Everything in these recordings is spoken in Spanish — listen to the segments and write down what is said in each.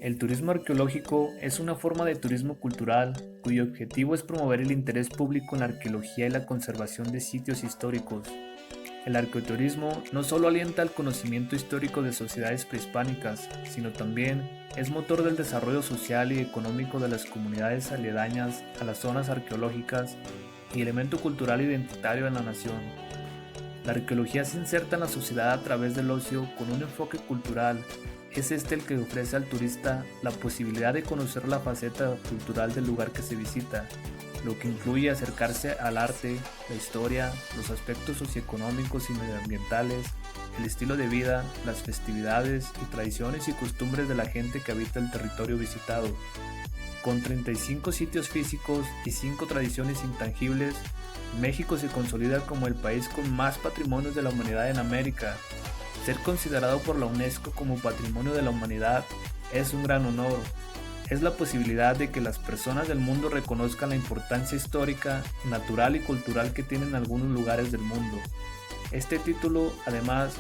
El turismo arqueológico es una forma de turismo cultural cuyo objetivo es promover el interés público en la arqueología y la conservación de sitios históricos. El arqueoturismo no solo alienta el conocimiento histórico de sociedades prehispánicas, sino también es motor del desarrollo social y económico de las comunidades aledañas a las zonas arqueológicas y elemento cultural identitario en la nación. La arqueología se inserta en la sociedad a través del ocio con un enfoque cultural. Es este el que ofrece al turista la posibilidad de conocer la faceta cultural del lugar que se visita, lo que incluye acercarse al arte, la historia, los aspectos socioeconómicos y medioambientales, el estilo de vida, las festividades y tradiciones y costumbres de la gente que habita el territorio visitado. Con 35 sitios físicos y 5 tradiciones intangibles, México se consolida como el país con más patrimonios de la humanidad en América. Ser considerado por la UNESCO como Patrimonio de la Humanidad es un gran honor. Es la posibilidad de que las personas del mundo reconozcan la importancia histórica, natural y cultural que tienen algunos lugares del mundo. Este título, además,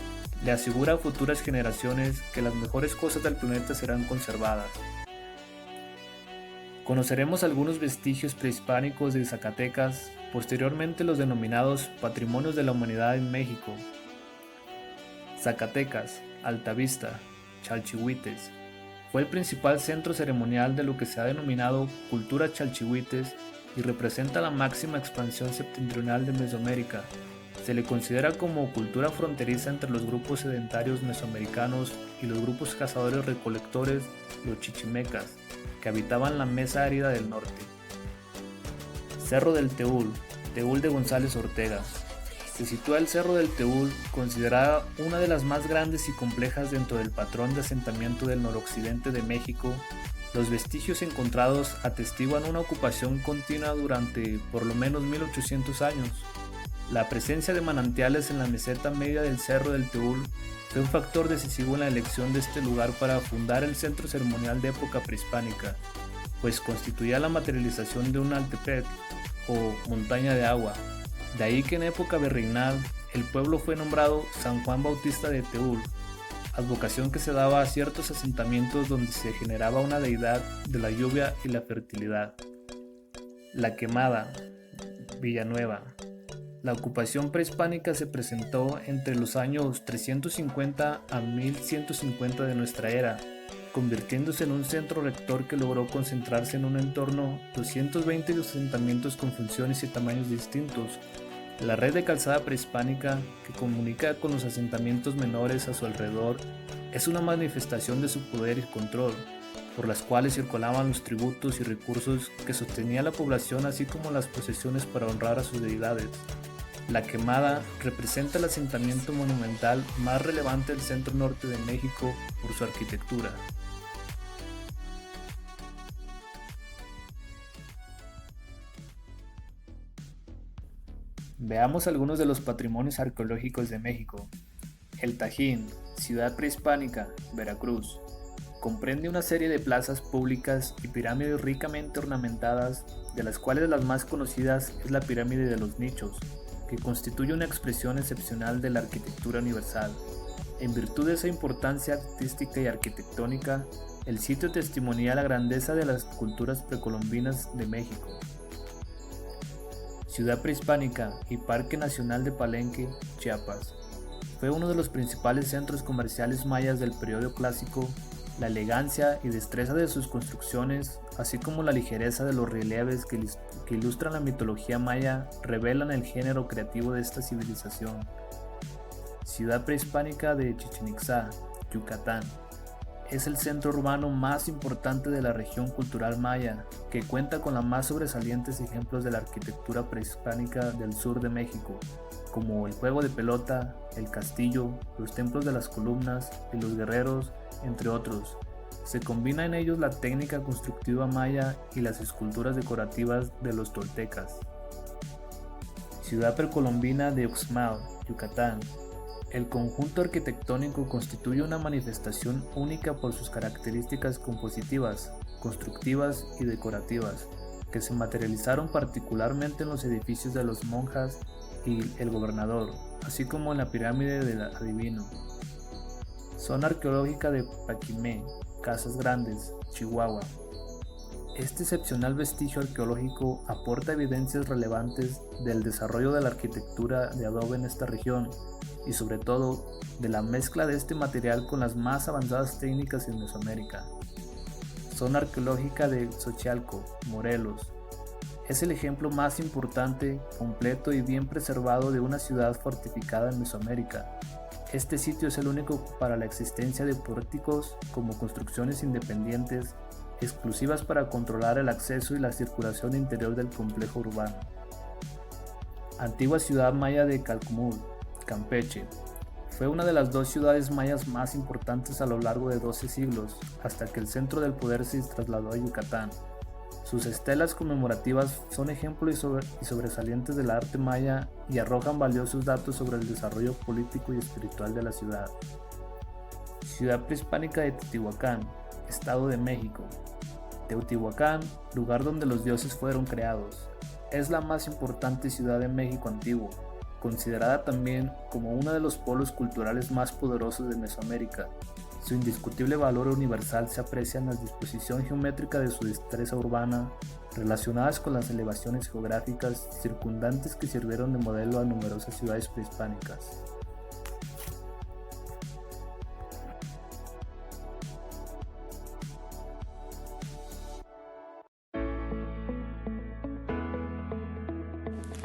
le asegura a futuras generaciones que las mejores cosas del planeta serán conservadas. Conoceremos algunos vestigios prehispánicos de Zacatecas, posteriormente los denominados Patrimonios de la Humanidad en México. Zacatecas, Altavista, Chalchihuites. Fue el principal centro ceremonial de lo que se ha denominado cultura chalchihuites y representa la máxima expansión septentrional de Mesoamérica. Se le considera como cultura fronteriza entre los grupos sedentarios mesoamericanos y los grupos cazadores-recolectores, los chichimecas, que habitaban la mesa árida del norte. Cerro del Teúl, Teúl de González Ortega. Se sitúa el Cerro del Teúl, considerada una de las más grandes y complejas dentro del patrón de asentamiento del noroccidente de México. Los vestigios encontrados atestiguan una ocupación continua durante por lo menos 1800 años. La presencia de manantiales en la meseta media del Cerro del Teúl fue un factor decisivo en la elección de este lugar para fundar el centro ceremonial de época prehispánica, pues constituía la materialización de un altepetl o montaña de agua. De ahí que en época virreinal el pueblo fue nombrado San Juan Bautista de Teúl, advocación que se daba a ciertos asentamientos donde se generaba una deidad de la lluvia y la fertilidad. La Quemada, Villanueva. La ocupación prehispánica se presentó entre los años 350 a 1150 de nuestra era, convirtiéndose en un centro rector que logró concentrarse en un entorno 220 asentamientos con funciones y tamaños distintos. La red de calzada prehispánica, que comunica con los asentamientos menores a su alrededor, es una manifestación de su poder y control, por las cuales circulaban los tributos y recursos que sostenía la población, así como las posesiones para honrar a sus deidades. La Quemada representa el asentamiento monumental más relevante del centro norte de México por su arquitectura. Veamos algunos de los patrimonios arqueológicos de México. El Tajín, ciudad prehispánica, Veracruz. Comprende una serie de plazas públicas y pirámides ricamente ornamentadas, de las cuales las más conocidas es la pirámide de los Nichos, que constituye una expresión excepcional de la arquitectura universal. En virtud de esa importancia artística y arquitectónica, el sitio testimonia la grandeza de las culturas precolombinas de México. Ciudad prehispánica y Parque Nacional de Palenque, Chiapas. Fue uno de los principales centros comerciales mayas del periodo clásico. La elegancia y destreza de sus construcciones, así como la ligereza de los relieves que ilustran la mitología maya, revelan el género creativo de esta civilización. Ciudad prehispánica de Chichén Itzá, Yucatán. Es el centro urbano más importante de la región cultural maya, que cuenta con los más sobresalientes ejemplos de la arquitectura prehispánica del sur de México, como el juego de pelota, el castillo, los templos de las columnas y los guerreros, entre otros. Se combina en ellos la técnica constructiva maya y las esculturas decorativas de los toltecas. Ciudad precolombina de Uxmal, Yucatán. El conjunto arquitectónico constituye una manifestación única por sus características compositivas, constructivas y decorativas, que se materializaron particularmente en los edificios de los monjas y el gobernador, así como en la pirámide del adivino. Zona arqueológica de Paquimé, Casas Grandes, Chihuahua. Este excepcional vestigio arqueológico aporta evidencias relevantes del desarrollo de la arquitectura de adobe en esta región y sobre todo de la mezcla de este material con las más avanzadas técnicas en Mesoamérica. Zona arqueológica de Xochialco, Morelos. Es el ejemplo más importante, completo y bien preservado de una ciudad fortificada en Mesoamérica. Este sitio es el único para la existencia de pórticos como construcciones independientes exclusivas para controlar el acceso y la circulación interior del complejo urbano. Antigua ciudad maya de Calkmul, Campeche. Fue una de las dos ciudades mayas más importantes a lo largo de 12 siglos, hasta que el centro del poder se trasladó a Yucatán. Sus estelas conmemorativas son ejemplos y sobresalientes del arte maya y arrojan valiosos datos sobre el desarrollo político y espiritual de la ciudad. Ciudad prehispánica de Teotihuacán, Estado de México. Teotihuacán, lugar donde los dioses fueron creados, es la más importante ciudad de México antiguo, considerada también como uno de los polos culturales más poderosos de Mesoamérica. Su indiscutible valor universal se aprecia en la disposición geométrica de su destreza urbana, relacionadas con las elevaciones geográficas circundantes que sirvieron de modelo a numerosas ciudades prehispánicas.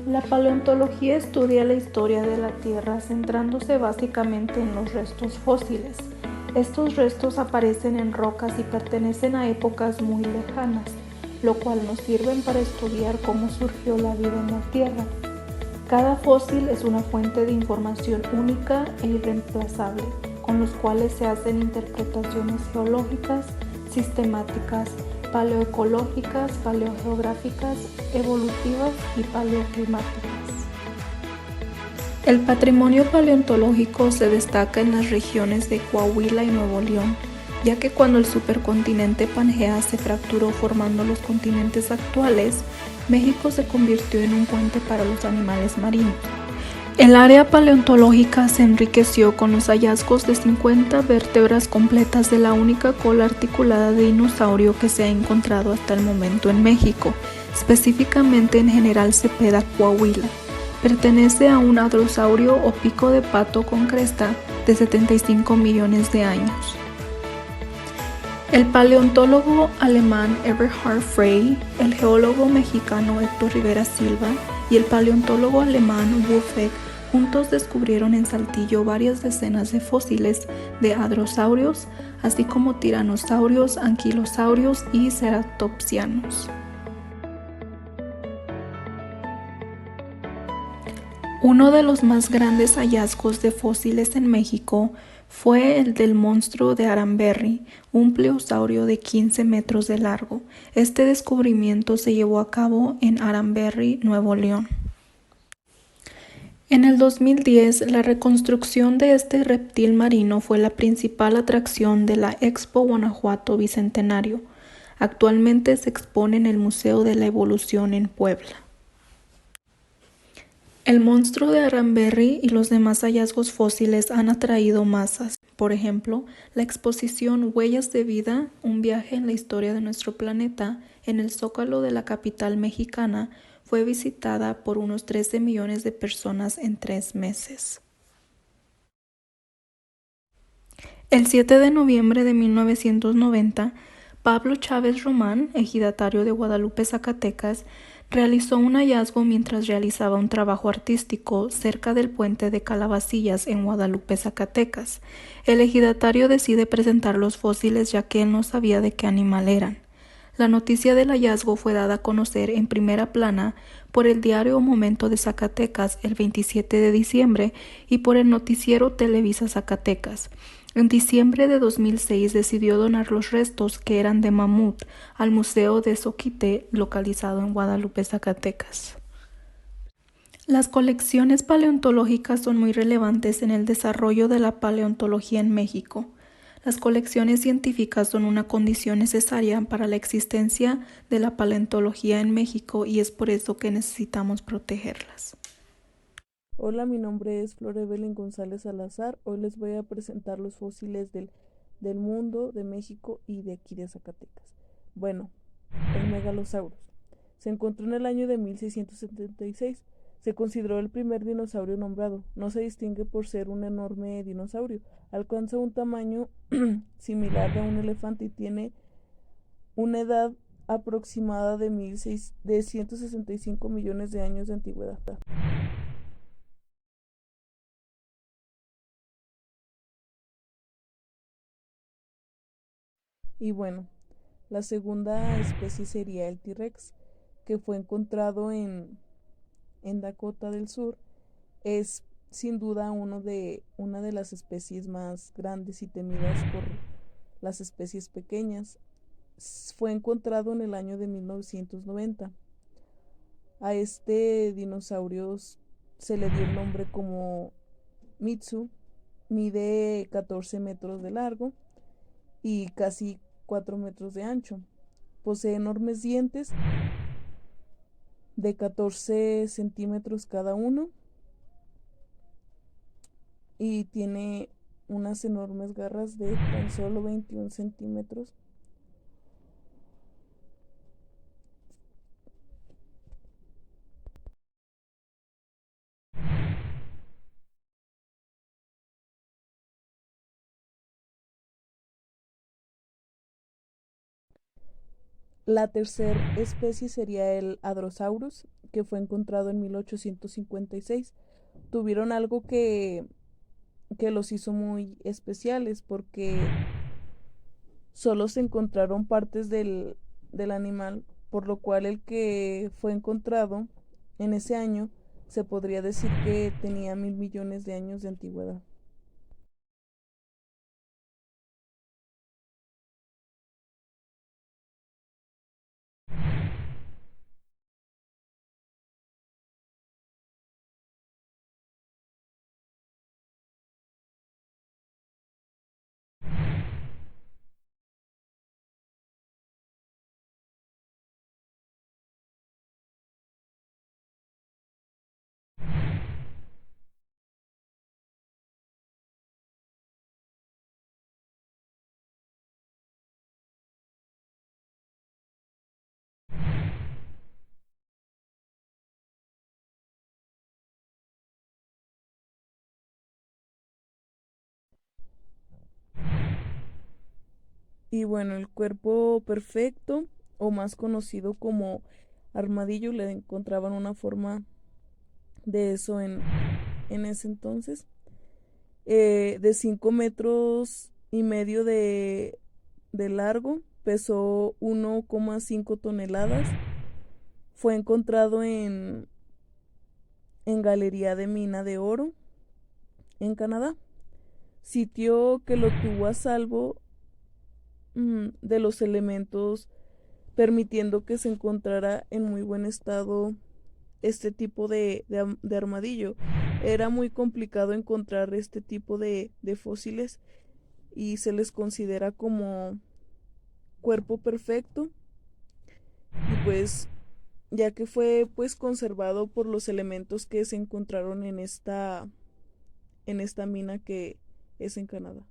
La paleontología estudia la historia de la Tierra centrándose básicamente en los restos fósiles. Estos restos aparecen en rocas y pertenecen a épocas muy lejanas, lo cual nos sirven para estudiar cómo surgió la vida en la Tierra. Cada fósil es una fuente de información única e irreemplazable, con los cuales se hacen interpretaciones geológicas, sistemáticas, paleoecológicas, paleogeográficas, evolutivas y paleoclimáticas. El patrimonio paleontológico se destaca en las regiones de Coahuila y Nuevo León, ya que cuando el supercontinente Pangea se fracturó formando los continentes actuales, México se convirtió en un puente para los animales marinos. El área paleontológica se enriqueció con los hallazgos de 50 vértebras completas de la única cola articulada de dinosaurio que se ha encontrado hasta el momento en México, específicamente en General Cepeda, Coahuila. Pertenece a un hadrosaurio o pico de pato con cresta de 75 millones de años. El paleontólogo alemán Eberhard Frey, el geólogo mexicano Héctor Rivera Silva y el paleontólogo alemán Wolfegg juntos descubrieron en Saltillo varias decenas de fósiles de hadrosaurios, así como tiranosaurios, anquilosaurios y ceratopsianos. Uno de los más grandes hallazgos de fósiles en México fue el del monstruo de Aranberry, un pleosaurio de 15 metros de largo. Este descubrimiento se llevó a cabo en Aranberry, Nuevo León. En el 2010, la reconstrucción de este reptil marino fue la principal atracción de la Expo Guanajuato Bicentenario. Actualmente se expone en el Museo de la Evolución en Puebla. El monstruo de Aranberry y los demás hallazgos fósiles han atraído masas. Por ejemplo, la exposición Huellas de Vida, un viaje en la historia de nuestro planeta, en el Zócalo de la capital mexicana, fue visitada por unos 13 millones de personas en 3 meses. El 7 de noviembre de 1990, Pablo Chávez Román, ejidatario de Guadalupe, Zacatecas, realizó un hallazgo mientras realizaba un trabajo artístico cerca del puente de Calabacillas en Guadalupe, Zacatecas. El ejidatario decide presentar los fósiles ya que él no sabía de qué animal eran. La noticia del hallazgo fue dada a conocer en primera plana por el diario Momento de Zacatecas el 27 de diciembre y por el noticiero Televisa Zacatecas. En diciembre de 2006 decidió donar los restos, que eran de mamut, al Museo de Zoquité, localizado en Guadalupe, Zacatecas. Las colecciones paleontológicas son muy relevantes en el desarrollo de la paleontología en México. Las colecciones científicas son una condición necesaria para la existencia de la paleontología en México y es por eso que necesitamos protegerlas. Hola, mi nombre es Flor Evelyn González Salazar. Hoy les voy a presentar los fósiles del mundo, de México y de aquí de Zacatecas. Bueno, el Megalosaurus. Se encontró en el año de 1676. Se consideró el primer dinosaurio nombrado. No se distingue por ser un enorme dinosaurio. Alcanza un tamaño similar a un elefante y tiene una edad aproximada de 165 millones de años de antigüedad. Y bueno, la segunda especie sería el T-Rex, que fue encontrado en Dakota del Sur. Es sin duda una de las especies más grandes y temidas por las especies pequeñas. Fue encontrado en el año de 1990. A este dinosaurio se le dio el nombre como Mitsu. Mide 14 metros de largo y casi 4 metros de ancho. Posee enormes dientes de 14 centímetros cada uno y tiene unas enormes garras de tan solo 21 centímetros. La tercera especie sería el Hadrosaurus, que fue encontrado en 1856. Tuvieron algo que los hizo muy especiales porque solo se encontraron partes del animal, por lo cual el que fue encontrado en ese año se podría decir que tenía 1.000 millones de años de antigüedad. Y bueno, el cuerpo perfecto, o más conocido como armadillo, le encontraban una forma de eso en ese entonces. De 5 metros y medio de largo, pesó 1,5 toneladas. Fue encontrado en Galería de Mina de Oro, en Canadá. Sitio que lo tuvo a salvo de los elementos, permitiendo que se encontrara en muy buen estado este tipo de armadillo. Era muy complicado encontrar este tipo de fósiles y se les considera como cuerpo perfecto, y pues ya que fue pues conservado por los elementos que se encontraron en esta mina que es en Canadá.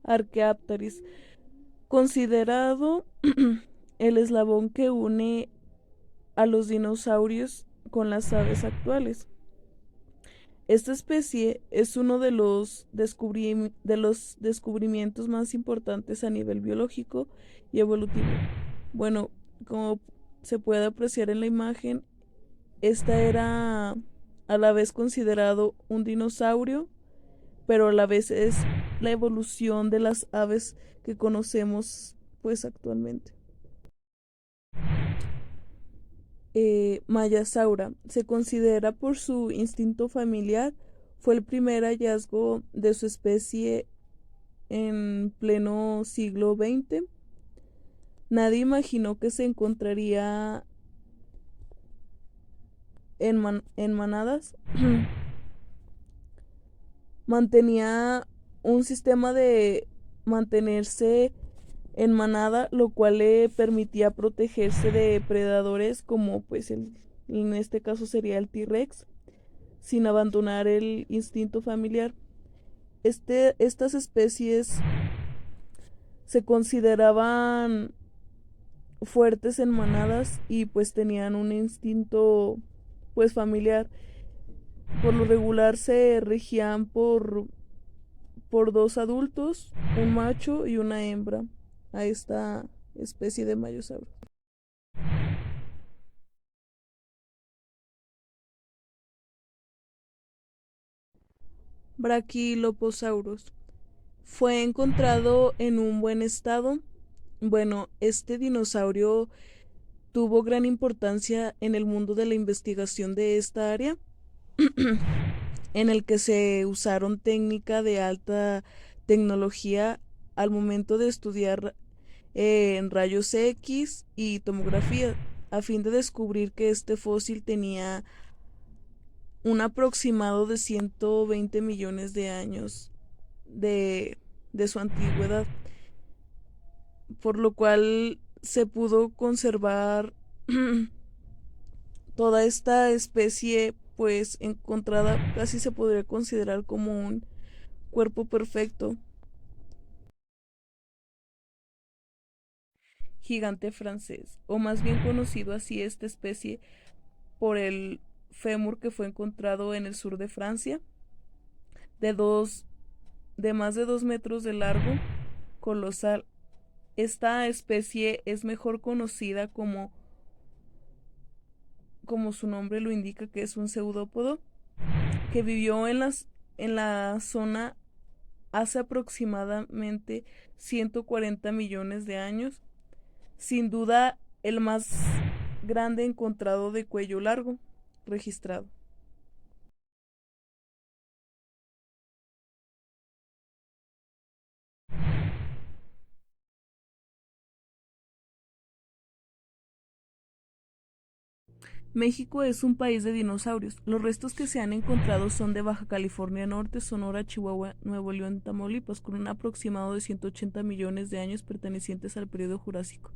Archaeopteryx, considerado el eslabón que une a los dinosaurios con las aves actuales. Esta especie es uno de los descubrimientos más importantes a nivel biológico y evolutivo. Bueno, como se puede apreciar en la imagen, esta era a la vez considerado un dinosaurio, pero a la vez es la evolución de las aves que conocemos pues actualmente. Mayasaura se considera por su instinto familiar, fue el primer hallazgo de su especie en pleno siglo XX. Nadie imaginó que se encontraría en manadas. Mantenía un sistema de mantenerse en manada, lo cual le permitía protegerse de predadores como pues en este caso sería el T-Rex, sin abandonar el instinto familiar. Estas especies se consideraban fuertes en manadas y pues tenían un instinto pues familiar. Por lo regular se regían por dos adultos, un macho y una hembra a esta especie de mayosauro. Brachioposaurus fue encontrado en un buen estado. Bueno, este dinosaurio tuvo gran importancia en el mundo de la investigación de esta área, en el que se usaron técnicas de alta tecnología al momento de estudiar en rayos X y tomografía, a fin de descubrir que este fósil tenía un aproximado de 120 millones de años de su antigüedad, por lo cual se pudo conservar toda esta especie pues encontrada, casi se podría considerar como un cuerpo perfecto. Gigante francés, o más bien conocido así esta especie por el fémur que fue encontrado en el sur de Francia, de, dos, de más de 2 metros de largo, colosal. Esta especie es mejor conocida como su nombre lo indica, que es un pseudópodo, que vivió en la zona hace aproximadamente 140 millones de años. Sin duda, el más grande encontrado de cuello largo registrado. México es un país de dinosaurios. Los restos que se han encontrado son de Baja California Norte, Sonora, Chihuahua, Nuevo León, Tamaulipas, con un aproximado de 180 millones de años pertenecientes al periodo Jurásico.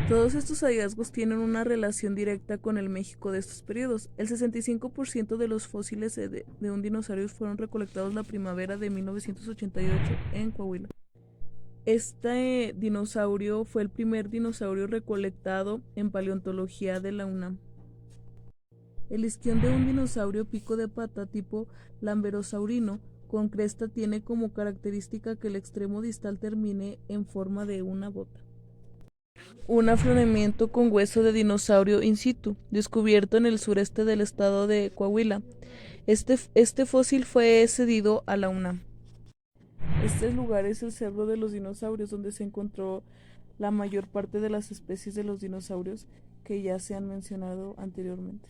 Todos estos hallazgos tienen una relación directa con el México de estos periodos. El 65% de los fósiles de un dinosaurio fueron recolectados la primavera de 1988 en Coahuila. Este dinosaurio fue el primer dinosaurio recolectado en paleontología de la UNAM. El isquion de un dinosaurio pico de pata tipo lamberosaurino con cresta tiene como característica que el extremo distal termine en forma de una bota. Un afloramiento con hueso de dinosaurio in situ, descubierto en el sureste del estado de Coahuila. Este fósil fue cedido a la UNAM. Este lugar es el Cerro de los Dinosaurios, donde se encontró la mayor parte de las especies de los dinosaurios que ya se han mencionado anteriormente.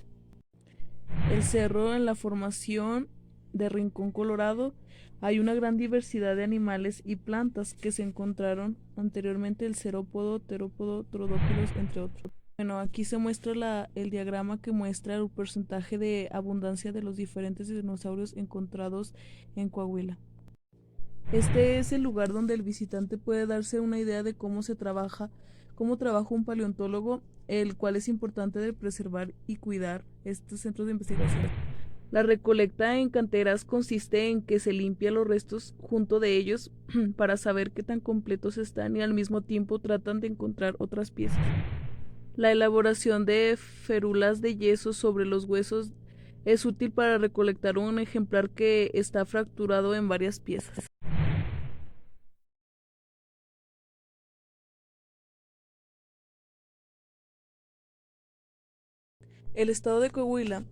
El cerro, en la formación de Rincón Colorado, hay una gran diversidad de animales y plantas que se encontraron anteriormente, el cerópodo, terópodo, trodópodos, entre otros. Bueno, aquí se muestra el diagrama que muestra el porcentaje de abundancia de los diferentes dinosaurios encontrados en Coahuila. Este es el lugar donde el visitante puede darse una idea de cómo trabaja un paleontólogo, el cual es importante de preservar y cuidar estos centros de investigación. La recolecta en canteras consiste en que se limpia los restos junto de ellos para saber qué tan completos están y al mismo tiempo tratan de encontrar otras piezas. La elaboración de férulas de yeso sobre los huesos es útil para recolectar un ejemplar que está fracturado en varias piezas. El estado de Coahuila,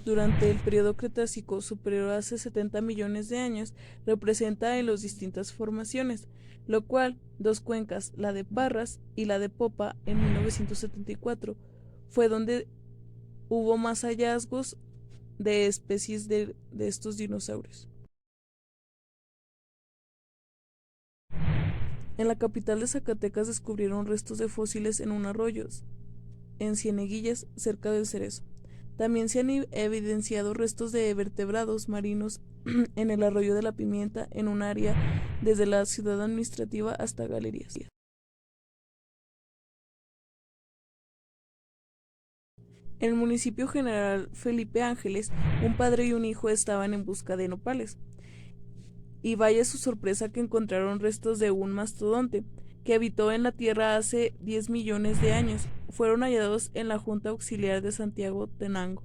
durante el periodo Cretácico superior a hace 70 millones de años, representa en las distintas formaciones, lo cual, dos cuencas, la de Parras y la de Popa, en 1974, fue donde hubo más hallazgos de especies de estos dinosaurios. En la capital de Zacatecas descubrieron restos de fósiles en un arroyo, en Cieneguillas, cerca del Cerezo. También se han evidenciado restos de vertebrados marinos en el arroyo de la Pimienta, en un área desde la ciudad administrativa hasta Galerías. En el municipio General Felipe Ángeles, un padre y un hijo estaban en busca de nopales. Y vaya su sorpresa que encontraron restos de un mastodonte que habitó en la tierra hace 10 millones de años. Fueron hallados en la Junta Auxiliar de Santiago Tenango.